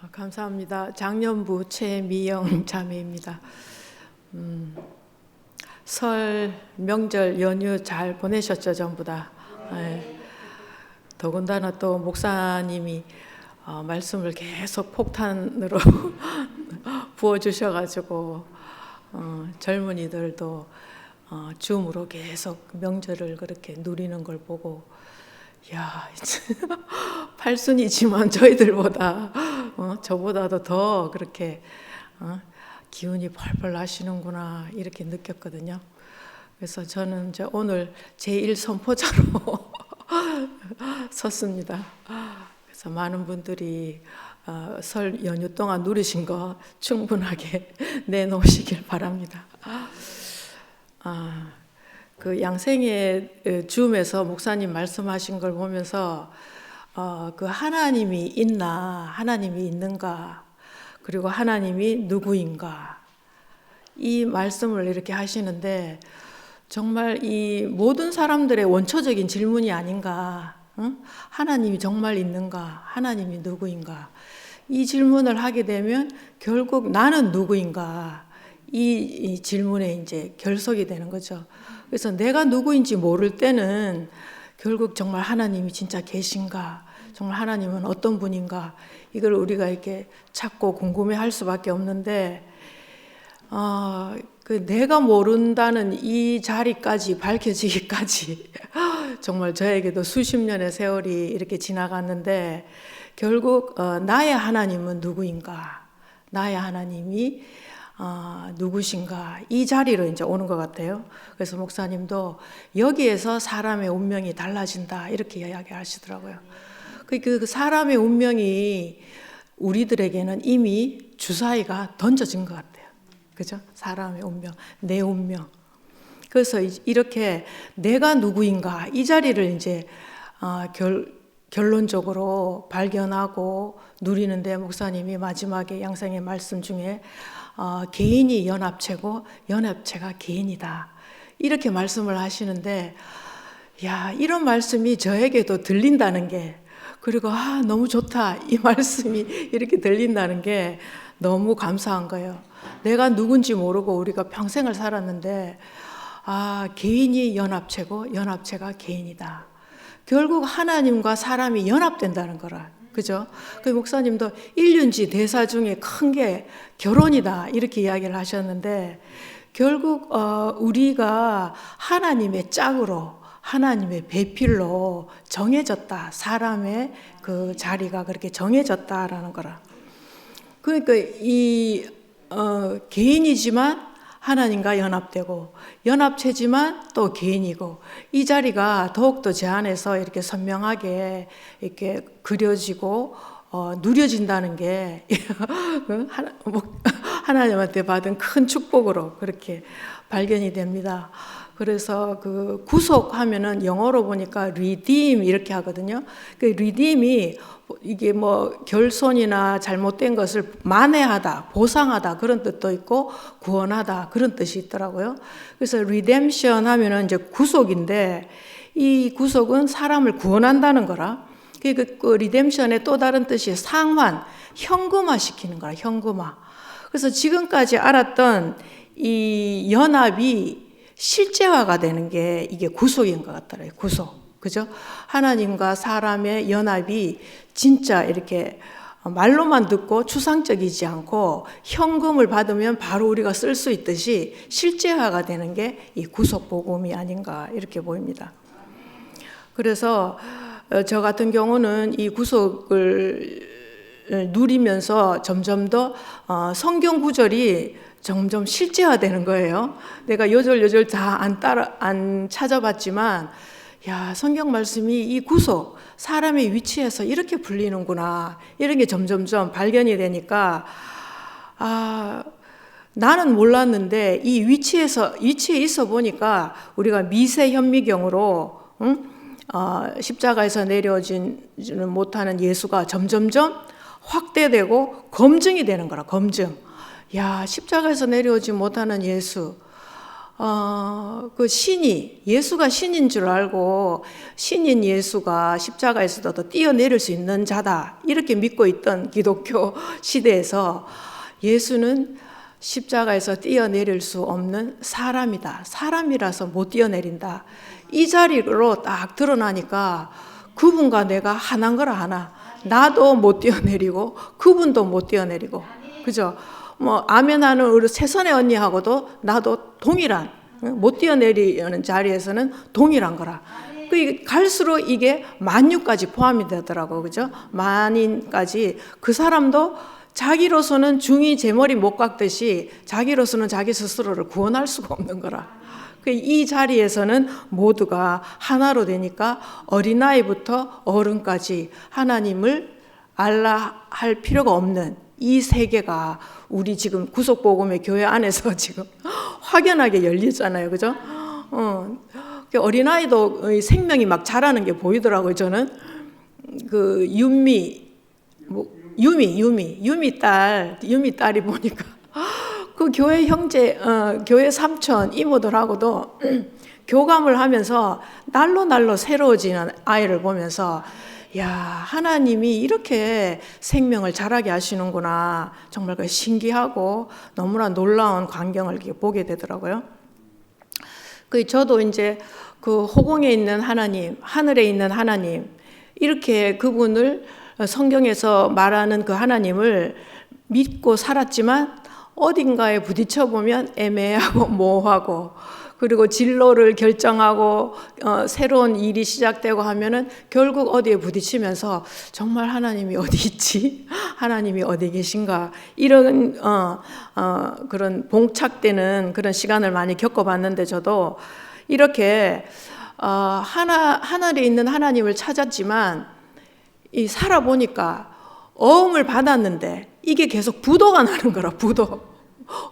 감사합니다. 장년부 최미영 자매입니다. 설 명절 연휴 잘 보내셨죠, 전부 다? 네. 더군다나 또 목사님이 말씀을 계속 폭탄으로 부어주셔가지고 젊은이들도 줌으로 계속 명절을 그렇게 누리는 걸 보고, 야, 팔순이지만 저희들보다 저보다도 더 그렇게 기운이 펄펄 나시는구나 이렇게 느꼈거든요. 그래서 저는 이제 오늘 제1선포자로 섰습니다. 그래서 많은 분들이 설 연휴 동안 누리신 거 충분하게 내놓으시길 바랍니다. 그 양생의 줌에서 목사님 말씀하신 걸 보면서 그 하나님이 있나, 하나님이 있는가, 그리고 하나님이 누구인가, 이 말씀을 이렇게 하시는데 정말 이 모든 사람들의 원초적인 질문이 아닌가. 하나님이 정말 있는가, 하나님이 누구인가, 이 질문을 하게 되면 결국 나는 누구인가, 이 질문에 이제 결속이 되는 거죠. 그래서 내가 누구인지 모를 때는 결국 정말 하나님이 진짜 계신가, 정말 하나님은 어떤 분인가, 이걸 우리가 이렇게 찾고 궁금해할 수밖에 없는데, 그 내가 모른다는 이 자리까지 밝혀지기까지 정말 저에게도 수십 년의 세월이 이렇게 지나갔는데, 결국 나의 하나님은 누구인가, 나의 하나님이 누구신가, 이 자리로 이제 오는 것 같아요. 그래서 목사님도 여기에서 사람의 운명이 달라진다 이렇게 이야기하시더라고요. 그 사람의 운명이 우리들에게는 이미 주사위가 던져진 것 같아요. 그죠? 사람의 운명, 내 운명. 그래서 이렇게 내가 누구인가, 이 자리를 이제 결론적으로 발견하고 누리는데, 목사님이 마지막에 양생의 말씀 중에 개인이 연합체고 연합체가 개인이다 이렇게 말씀을 하시는데, 야, 이런 말씀이 저에게도 들린다는 게, 그리고 너무 좋다 이 말씀이 이렇게 들린다는 게 너무 감사한 거예요. 내가 누군지 모르고 우리가 평생을 살았는데 개인이 연합체고 연합체가 개인이다. 결국 하나님과 사람이 연합된다는 거라. 그죠? 그 목사님도 인륜지 대사 중에 큰 게 결혼이다 이렇게 이야기를 하셨는데, 결국 우리가 하나님의 짝으로, 하나님의 배필로 정해졌다. 사람의 그 자리가 그렇게 정해졌다라는 거라. 그러니까 이 개인이지만 하나님과 연합되고, 연합체지만 또 개인이고, 이 자리가 더욱더 제 안에서 이렇게 선명하게 이렇게 그려지고 누려진다는 게 하나님한테 받은 큰 축복으로 그렇게 발견이 됩니다. 그래서 그 구속하면은 영어로 보니까 redeem 이렇게 하거든요. 그 redeem이 이게 뭐 결손이나 잘못된 것을 만회하다, 보상하다 그런 뜻도 있고, 구원하다 그런 뜻이 있더라고요. 그래서 redemption 하면은 이제 구속인데, 이 구속은 사람을 구원한다는 거라. 그 redemption의 또 다른 뜻이 상환, 현금화 시키는 거라, 현금화. 그래서 지금까지 알았던 이 연합이 실제화가 되는 게 이게 구속인 것 같더라고요. 구속. 그죠? 하나님과 사람의 연합이 진짜 이렇게 말로만 듣고 추상적이지 않고 현금을 받으면 바로 우리가 쓸 수 있듯이 실제화가 되는 게 이 구속 복음이 아닌가 이렇게 보입니다. 그래서 저 같은 경우는 이 구속을 누리면서 점점 더 성경 구절이 점점 실제화되는 거예요. 내가 요절요절 다 안 찾아봤지만, 야, 성경 말씀이 이 구속, 사람의 위치에서 이렇게 풀리는구나, 이런 게 점점점 발견이 되니까, 나는 몰랐는데 이 위치에 있어 보니까 우리가 미세 현미경으로 십자가에서 내려오지는 못하는 예수가 점점점 확대되고 검증이 되는 거라, 검증. 야, 십자가에서 내려오지 못하는 예수, 그 신이 예수가 신인 줄 알고 신인 예수가 십자가에서도 뛰어내릴 수 있는 자다 이렇게 믿고 있던 기독교 시대에서 예수는 십자가에서 뛰어내릴 수 없는 사람이다. 사람이라서 못 뛰어내린다. 이 자리로 딱 드러나니까 그분과 내가 하나인 거라 하나. 나도 못 뛰어내리고 그분도 못 뛰어내리고. 그죠? 뭐 아멘하는 우리 최선의 언니하고도 나도 동일한 못 뛰어내리는 자리에서는 동일한 거라. 갈수록 이게 만유까지 포함이 되더라고. 그죠? 만인까지 그 사람도 자기로서는 중이 제 머리 못 깎듯이 자기로서는 자기 스스로를 구원할 수가 없는 거라. 이 자리에서는 모두가 하나로 되니까 어린아이부터 어른까지 하나님을 알라 할 필요가 없는 이 세계가 우리 지금 구속복음의 교회 안에서 지금 확연하게 열리잖아요. 그죠? 어린아이도 생명이 막 자라는 게 보이더라고요. 저는 그 유미 딸이 보니까 그 교회 형제, 교회 삼촌, 이모들하고도 교감을 하면서 날로 새로워지는 아이를 보면서 야, 하나님이 이렇게 생명을 자라게 하시는구나. 정말 그 신기하고 너무나 놀라운 광경을 보게 되더라고요. 저도 이제 그 호공에 있는 하나님, 하늘에 있는 하나님, 이렇게 그분을 성경에서 말하는 그 하나님을 믿고 살았지만 어딘가에 부딪혀 보면 애매하고 모호하고 그리고 진로를 결정하고 새로운 일이 시작되고 하면은 결국 어디에 부딪히면서 정말 하나님이 어디 있지? 하나님이 어디 계신가? 이런 그런 봉착되는 그런 시간을 많이 겪어봤는데 저도 이렇게 하늘에 있는 하나님을 찾았지만 이 살아보니까 어음을 받았는데 이게 계속 부도가 나는 거라. 부도.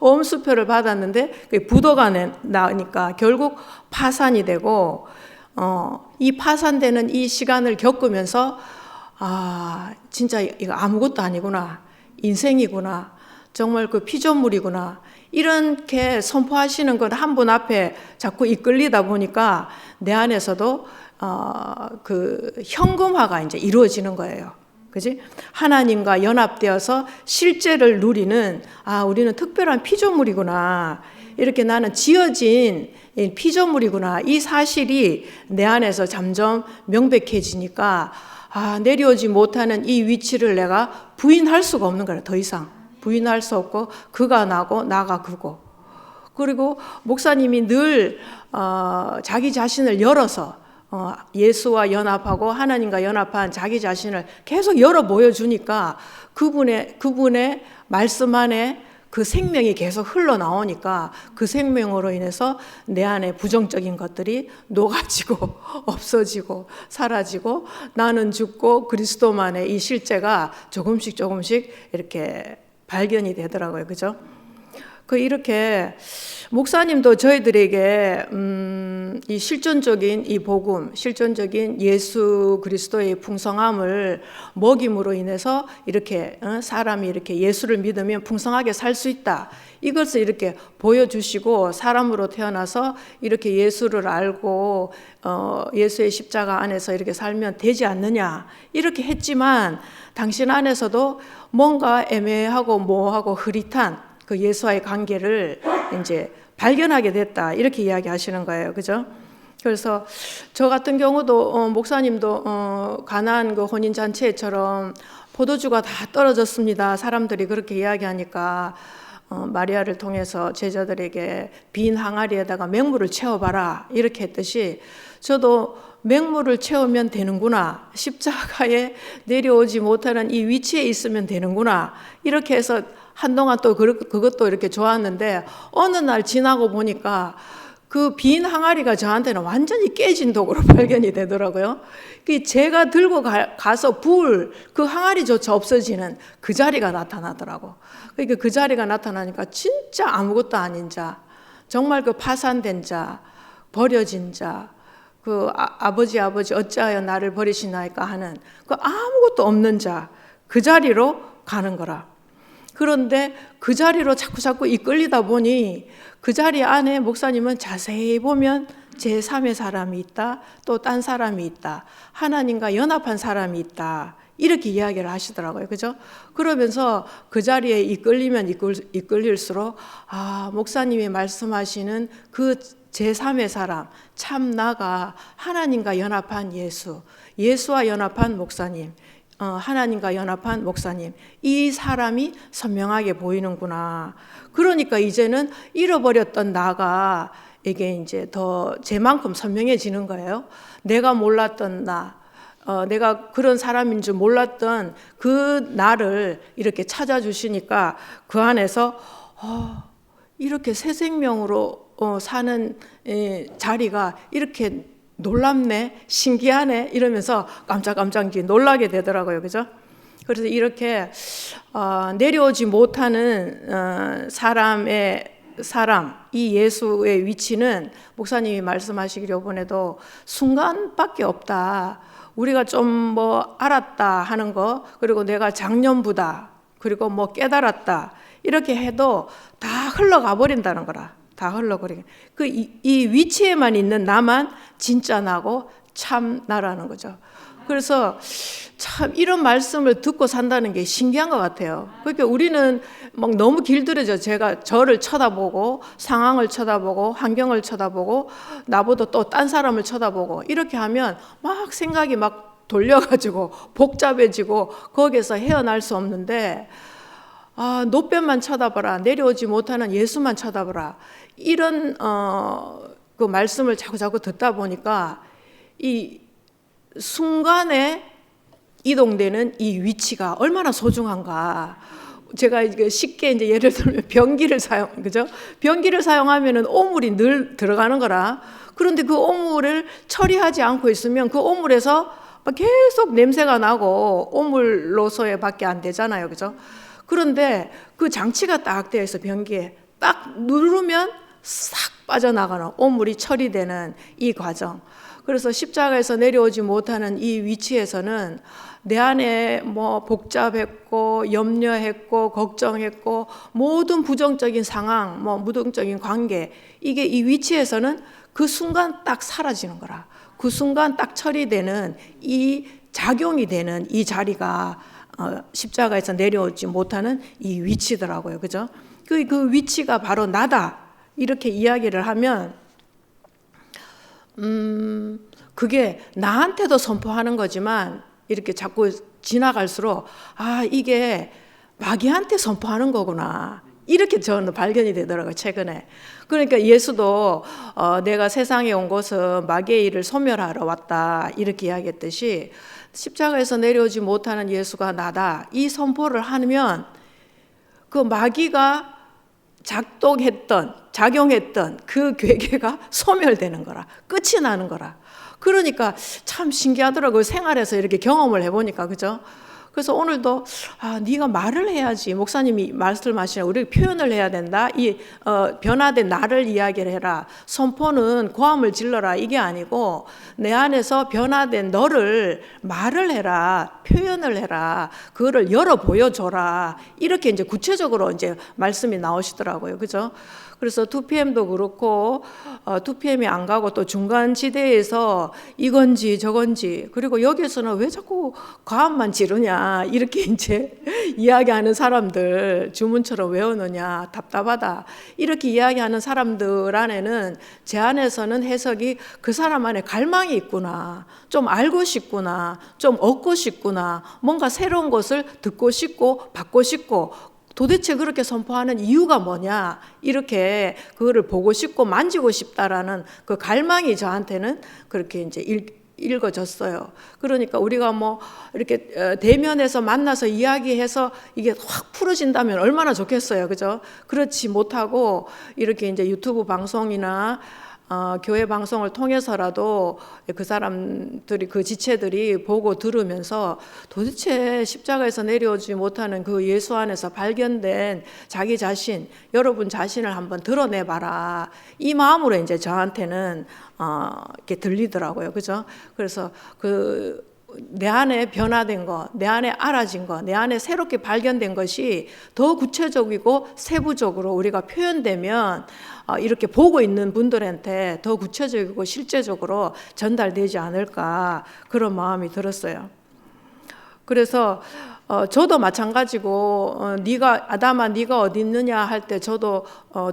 어음수표를 받았는데 부도가 나니까 결국 파산이 되고 이 파산되는 이 시간을 겪으면서 진짜 이거 아무것도 아니구나. 인생이구나. 정말 그 피조물이구나. 이렇게 선포하시는 것 한 분 앞에 자꾸 이끌리다 보니까 내 안에서도 그 현금화가 이제 이루어지는 거예요. 그지? 하나님과 연합되어서 실제를 누리는 우리는 특별한 피조물이구나. 이렇게 나는 지어진 피조물이구나. 이 사실이 내 안에서 점점 명백해지니까 내려오지 못하는 이 위치를 내가 부인할 수가 없는 거야. 더 이상 부인할 수 없고 그가 나고 나가 그고. 그리고 목사님이 늘 자기 자신을 열어서 예수와 연합하고 하나님과 연합한 자기 자신을 계속 열어 보여주니까 그분의 말씀 안에 그 생명이 계속 흘러나오니까 그 생명으로 인해서 내 안에 부정적인 것들이 녹아지고 없어지고 사라지고 나는 죽고 그리스도만의 이 실제가 조금씩 이렇게 발견이 되더라고요. 그죠? 이렇게 목사님도 저희들에게 이 실존적인 이 복음, 실존적인 예수 그리스도의 풍성함을 먹임으로 인해서 이렇게 사람이 이렇게 예수를 믿으면 풍성하게 살 수 있다. 이것을 이렇게 보여주시고 사람으로 태어나서 이렇게 예수를 알고 예수의 십자가 안에서 이렇게 살면 되지 않느냐 이렇게 했지만 당신 안에서도 뭔가 애매하고 모호하고 흐릿한 그 예수와의 관계를 이제 발견하게 됐다 이렇게 이야기하시는 거예요, 그죠? 그래서 저 같은 경우도 목사님도 가나안 그 혼인 잔치처럼 포도주가 다 떨어졌습니다. 사람들이 그렇게 이야기하니까 마리아를 통해서 제자들에게 빈 항아리에다가 맹물을 채워봐라 이렇게 했듯이 저도 맹물을 채우면 되는구나. 십자가에 내려오지 못하는 이 위치에 있으면 되는구나. 이렇게 해서 한동안 또 그것도 이렇게 좋았는데 어느 날 지나고 보니까 그 빈 항아리가 저한테는 완전히 깨진 독으로 발견이 되더라고요. 제가 들고 가서 부을 그 항아리조차 없어지는 그 자리가 나타나더라고. 그러니까 그 자리가 나타나니까 진짜 아무것도 아닌 자, 정말 그 파산된 자, 버려진 자, 그 아버지 어찌하여 나를 버리시나이까 하는 그 아무것도 없는 자, 그 자리로 가는 거라. 그런데 그 자리로 자꾸 이끌리다 보니 그 자리 안에 목사님은 자세히 보면 제3의 사람이 있다, 또 딴 사람이 있다, 하나님과 연합한 사람이 있다, 이렇게 이야기를 하시더라고요. 그죠? 그러면서 그 자리에 이끌리면 이끌릴수록 목사님이 말씀하시는 그 제3의 사람, 참 나가 하나님과 연합한 예수, 예수와 연합한 목사님, 하나님과 연합한 목사님, 이 사람이 선명하게 보이는구나. 그러니까 이제는 잃어버렸던 나가 이게 이제 더 제만큼 선명해지는 거예요. 내가 몰랐던 나, 내가 그런 사람인 줄 몰랐던 그 나를 이렇게 찾아주시니까 그 안에서 이렇게 새 생명으로 사는 자리가 이렇게 놀랍네, 신기하네 이러면서 깜짝깜짝 놀라게 되더라고요. 그죠? 그래서 이렇게 내려오지 못하는 사람, 이 예수의 위치는 목사님이 말씀하시기를 이번에도 순간밖에 없다. 우리가 좀 뭐 알았다 하는 거, 그리고 내가 작년부다, 그리고 뭐 깨달았다 이렇게 해도 다 흘러가 버린다는 거라. 다 흘러버리게. 이 위치에만 있는 나만 진짜 나고 참 나라는 거죠. 그래서 참 이런 말씀을 듣고 산다는 게 신기한 것 같아요. 그러니까 우리는 막 너무 길들여져. 제가 저를 쳐다보고 상황을 쳐다보고 환경을 쳐다보고 나보다 또 딴 사람을 쳐다보고 이렇게 하면 막 생각이 막 돌려가지고 복잡해지고 거기에서 헤어날 수 없는데 노뼈만 쳐다봐라, 내려오지 못하는 예수만 쳐다봐라, 이런 그 말씀을 자꾸 듣다 보니까 이 순간에 이동되는 이 위치가 얼마나 소중한가. 제가 쉽게 이제 예를 들면 변기를 사용하면은 오물이 늘 들어가는 거라. 그런데 그 오물을 처리하지 않고 있으면 그 오물에서 계속 냄새가 나고 오물로서의 밖에 안 되잖아요. 그죠? 그런데 그 장치가 딱 되어 있어. 변기에 딱 누르면 싹 빠져나가는, 오물이 처리되는 이 과정. 그래서 십자가에서 내려오지 못하는 이 위치에서는 내 안에 뭐 복잡했고 염려했고 걱정했고 모든 부정적인 상황, 뭐 무동적인 관계, 이게 이 위치에서는 그 순간 딱 사라지는 거라. 그 순간 딱 처리되는 이 작용이 되는 이 자리가 십자가에서 내려오지 못하는 이 위치더라고요. 그죠? 그 위치가 바로 나다. 이렇게 이야기를 하면 그게 나한테도 선포하는 거지만 이렇게 자꾸 지나갈수록 이게 마귀한테 선포하는 거구나. 이렇게 저는 발견이 되더라고요, 최근에. 그러니까 예수도 내가 세상에 온 것은 마귀의 일을 소멸하러 왔다, 이렇게 이야기했듯이 십자가에서 내려오지 못하는 예수가 나다, 이 선포를 하면 그 마귀가 작용했던 그 괴계가 소멸되는 거라, 끝이 나는 거라. 그러니까 참 신기하더라고요. 생활에서 이렇게 경험을 해보니까. 그죠? 그래서 오늘도 네가 말을 해야지. 목사님이 말씀하시는 우리 표현을 해야 된다. 이 변화된 나를 이야기를 해라. 선포는 고함을 질러라, 이게 아니고 내 안에서 변화된 너를 말을 해라, 표현을 해라, 그거를 열어 보여줘라. 이렇게 이제 구체적으로 이제 말씀이 나오시더라고요. 그죠? 그래서 2PM도 그렇고 2PM이 안 가고 또 중간 지대에서 이건지 저건지, 그리고 여기서는 왜 자꾸 과음만 지르냐 이렇게 이제 이야기하는 사람들, 주문처럼 외우느냐 답답하다 이렇게 이야기하는 사람들 안에는, 제 안에서는 해석이 그 사람 안에 갈망이 있구나, 좀 알고 싶구나, 좀 얻고 싶구나, 뭔가 새로운 것을 듣고 싶고 받고 싶고, 도대체 그렇게 선포하는 이유가 뭐냐, 이렇게 그거를 보고 싶고 만지고 싶다라는 그 갈망이 저한테는 그렇게 이제 읽어졌어요. 그러니까 우리가 뭐 이렇게 대면에서 만나서 이야기해서 이게 확 풀어진다면 얼마나 좋겠어요. 그죠? 그렇지 못하고 이렇게 이제 유튜브 방송이나 교회 방송을 통해서라도 그 사람들이, 그 지체들이 보고 들으면서 도대체 십자가에서 내려오지 못하는 그 예수 안에서 발견된 자기 자신, 여러분 자신을 한번 드러내봐라, 이 마음으로 이제 저한테는 이렇게 들리더라고요. 그죠? 그래서 그 내 안에 변화된 거, 내 안에 알아진 거, 내 안에 새롭게 발견된 것이 더 구체적이고 세부적으로 우리가 표현되면 이렇게 보고 있는 분들한테 더 구체적이고 실제적으로 전달되지 않을까 그런 마음이 들었어요. 그래서 저도 마찬가지고 네가 아담아 네가 어디 있느냐 할 때 저도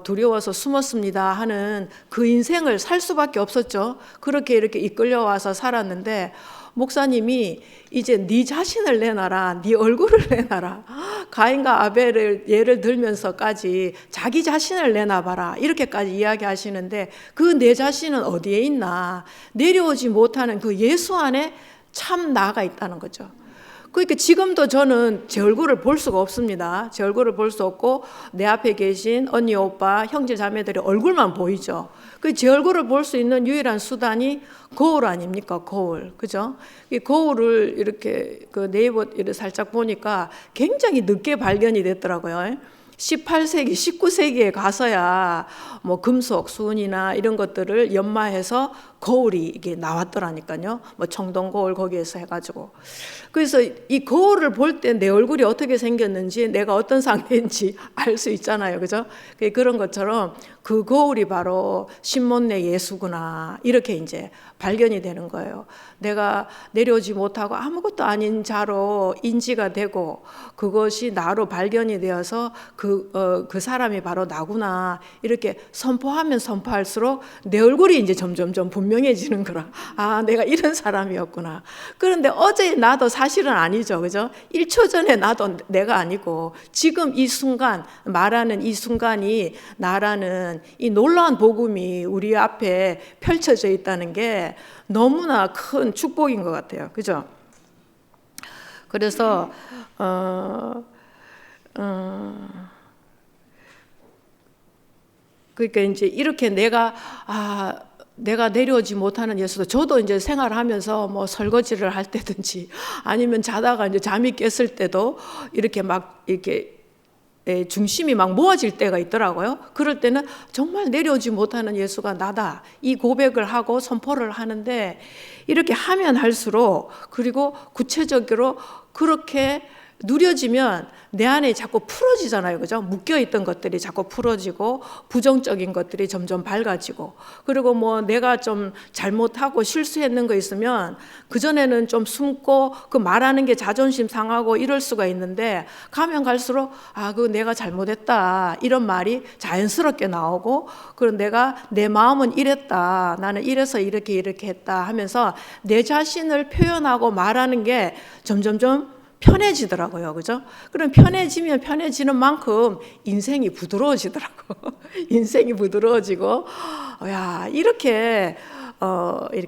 두려워서 숨었습니다 하는 그 인생을 살 수밖에 없었죠. 그렇게 이렇게 이끌려와서 살았는데 목사님이 이제 네 자신을 내놔라, 네 얼굴을 내놔라, 가인과 아벨을 예를 들면서까지 자기 자신을 내놔봐라 이렇게까지 이야기하시는데 그 내 자신은 어디에 있나, 내려오지 못하는 그 예수 안에 참 나가 있다는 거죠. 그러니까 지금도 저는 제 얼굴을 볼 수가 없습니다. 제 얼굴을 볼 수 없고 내 앞에 계신 언니, 오빠, 형제, 자매들의 얼굴만 보이죠. 제 얼굴을 볼 수 있는 유일한 수단이 거울 아닙니까? 거울. 그죠? 이 거울을 이렇게 그 네이버를 살짝 보니까 굉장히 늦게 발견이 됐더라고요. 18세기, 19세기에 가서야 뭐 금속, 수은이나 이런 것들을 연마해서 거울이 이게 나왔더라니까요. 뭐 청동 거울 거기에서 해가지고. 그래서 이 거울을 볼 때 내 얼굴이 어떻게 생겼는지, 내가 어떤 상태인지 알 수 있잖아요. 그죠? 그런 것처럼 그 거울이 바로 신몬네 예수구나. 이렇게 이제 발견이 되는 거예요. 내가 내려오지 못하고 아무것도 아닌 자로 인지가 되고 그것이 나로 발견이 되어서 그 사람이 바로 나구나. 이렇게 선포하면 선포할수록 내 얼굴이 이제 점점점 분명해지는 거라. 아, 내가 이런 사람이었구나. 그런데 어제 나도 사실은 아니죠. 그죠? 1초 전에 나도 내가 아니고 지금 이 순간, 말하는 이 순간이 나라는 이 놀라운 복음이 우리 앞에 펼쳐져 있다는 게 너무나 큰 축복인 것 같아요. 그죠? 그래서 그러니까 이제 이렇게 내가 내려오지 못하는 예수도, 저도 이제 생활하면서 뭐 설거지를 할 때든지 아니면 자다가 이제 잠이 깼을 때도 이렇게 막 이렇게 중심이 막 모아질 때가 있더라고요. 그럴 때는 정말 내려오지 못하는 예수가 나다, 이 고백을 하고 선포를 하는데, 이렇게 하면 할수록, 그리고 구체적으로 그렇게 누려지면 내 안에 자꾸 풀어지잖아요. 그죠? 묶여있던 것들이 자꾸 풀어지고 부정적인 것들이 점점 밝아지고, 그리고 뭐 내가 좀 잘못하고 실수했는 거 있으면 그전에는 좀 숨고 그 말하는 게 자존심 상하고 이럴 수가 있는데, 가면 갈수록 그거 내가 잘못했다 이런 말이 자연스럽게 나오고, 그리고 내가 내 마음은 이랬다, 나는 이래서 이렇게 했다 하면서 내 자신을 표현하고 말하는 게 점점점 편해지더라고요. 그죠? 그럼 편해지면 편해지는 만큼 인생이 부드러워지더라고. 인생이 부드러워지고, 이렇게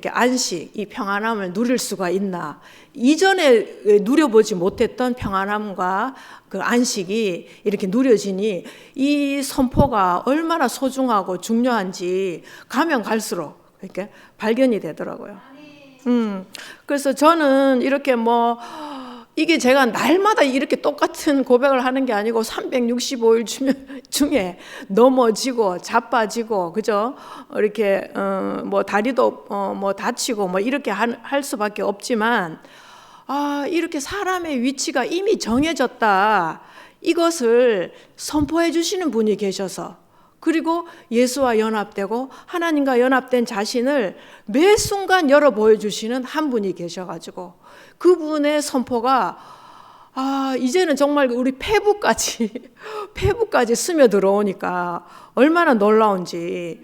안식, 이 평안함을 누릴 수가 있나. 이전에 누려보지 못했던 평안함과 그 안식이 이렇게 누려지니 이 선포가 얼마나 소중하고 중요한지 가면 갈수록 이렇게 발견이 되더라고요. 그래서 저는 이렇게 이게 제가 날마다 이렇게 똑같은 고백을 하는 게 아니고 365일 중에 넘어지고 자빠지고, 그죠? 이렇게 다리도 다치고 이렇게 할 수밖에 없지만, 이렇게 사람의 위치가 이미 정해졌다, 이것을 선포해 주시는 분이 계셔서, 그리고 예수와 연합되고 하나님과 연합된 자신을 매 순간 열어 보여주시는 한 분이 계셔가지고, 그분의 선포가 이제는 정말 우리 폐부까지 스며들어오니까 얼마나 놀라운지,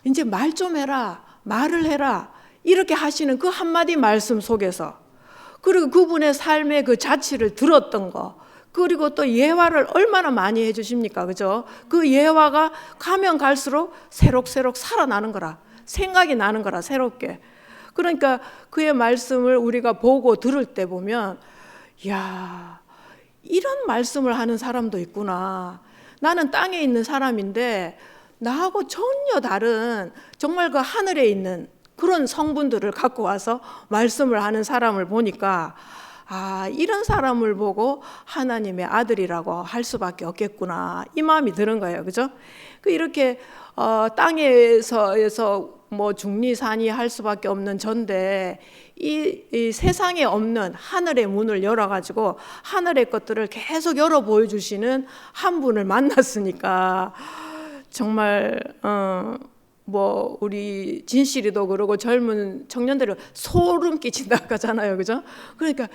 이제 말 좀 해라, 말을 해라, 이렇게 하시는 그 한마디 말씀 속에서, 그리고 그분의 삶의 그 자취를 들었던 거, 그리고 또 예화를 얼마나 많이 해주십니까? 그죠? 그 예화가 가면 갈수록 새록새록 살아나는 거라, 생각이 나는 거라, 새롭게. 그러니까 그의 말씀을 우리가 보고 들을 때 보면, 이런 말씀을 하는 사람도 있구나. 나는 땅에 있는 사람인데 나하고 전혀 다른, 정말 그 하늘에 있는 그런 성분들을 갖고 와서 말씀을 하는 사람을 보니까 이런 사람을 보고 하나님의 아들이라고 할 수밖에 없겠구나, 이 마음이 드는 거예요. 그죠? 이렇게 땅에서 뭐 중리산이 할 수밖에 없는 전데 이 세상에 없는 하늘의 문을 열어가지고 하늘의 것들을 계속 열어 보여주시는 한 분을 만났으니까 정말 뭐 우리 진실이도 그러고 젊은 청년들은 소름 끼친다 하잖아요. 그죠? 그러니까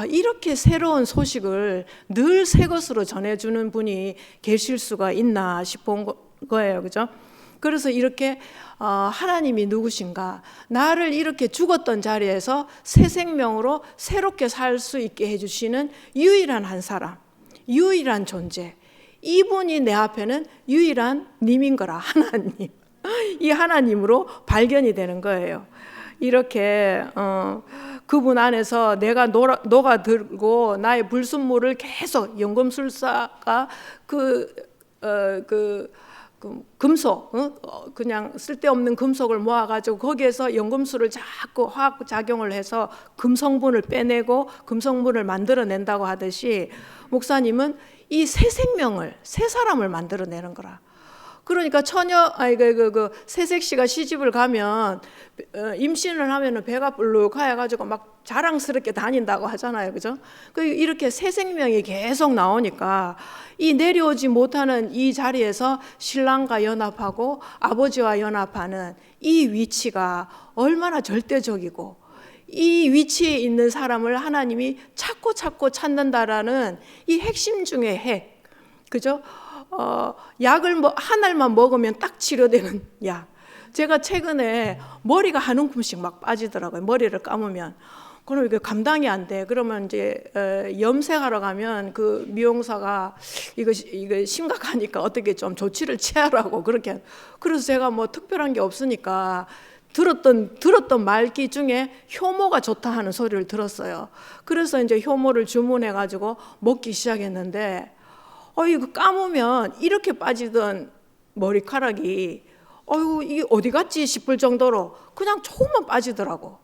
이렇게 새로운 소식을 늘 새 것으로 전해주는 분이 계실 수가 있나 싶은 거예요. 그죠? 그래서 이렇게 하나님이 누구신가, 나를 이렇게 죽었던 자리에서 새 생명으로 새롭게 살 수 있게 해주시는 유일한 한 사람, 유일한 존재, 이분이 내 앞에는 유일한 님인 거라, 하나님. 이 하나님으로 발견이 되는 거예요. 이렇게 그분 안에서 내가 녹아들고 나의 불순물을 계속 연금술사가 금속, 그냥 쓸데없는 금속을 모아가지고 거기에서 연금술을 자꾸 화학 작용을 해서 금성분을 빼내고 금성분을 만들어낸다고 하듯이 목사님은 이 새 생명을, 새 사람을 만들어내는 거라. 그러니까 새색 씨가 시집을 가면 임신을 하면은 배가 불룩하여가지고 막 자랑스럽게 다닌다고 하잖아요. 그죠? 이렇게 새 생명이 계속 나오니까 이 내려오지 못하는 이 자리에서 신랑과 연합하고 아버지와 연합하는 이 위치가 얼마나 절대적이고, 이 위치에 있는 사람을 하나님이 찾고 찾는다라는 이 핵심 중의 핵. 그죠? 약을 한 알만 먹으면 딱 치료되는 약. 제가 최근에 머리가 한 움큼씩 막 빠지더라고요. 머리를 감으면. 그럼 이게 감당이 안 돼. 그러면 이제 염색하러 가면 그 미용사가 이거 심각하니까 어떻게 좀 조치를 취하라고 그렇게. 그래서 제가 뭐 특별한 게 없으니까 들었던 말귀 중에 효모가 좋다 하는 소리를 들었어요. 그래서 이제 효모를 주문해가지고 먹기 시작했는데, 이거 감으면 이렇게 빠지던 머리카락이 이게 어디 갔지 싶을 정도로 그냥 조금만 빠지더라고.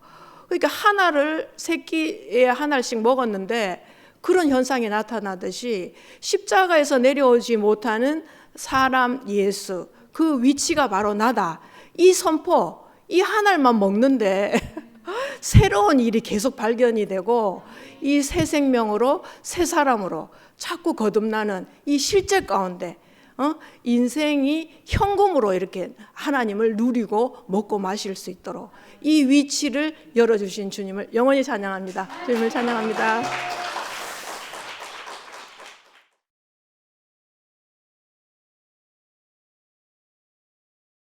그러니까 하나를 새끼에 한 알씩 먹었는데 그런 현상이 나타나듯이 십자가에서 내려오지 못하는 사람 예수, 그 위치가 바로 나다. 이 선포, 이 한 알만 먹는데 새로운 일이 계속 발견이 되고 이 새 생명으로, 새 사람으로 자꾸 거듭나는 이 실제 가운데 인생이 현금으로 이렇게 하나님을 누리고 먹고 마실 수 있도록 이 위치를 열어주신 주님을 영원히 찬양합니다. 주님을 찬양합니다.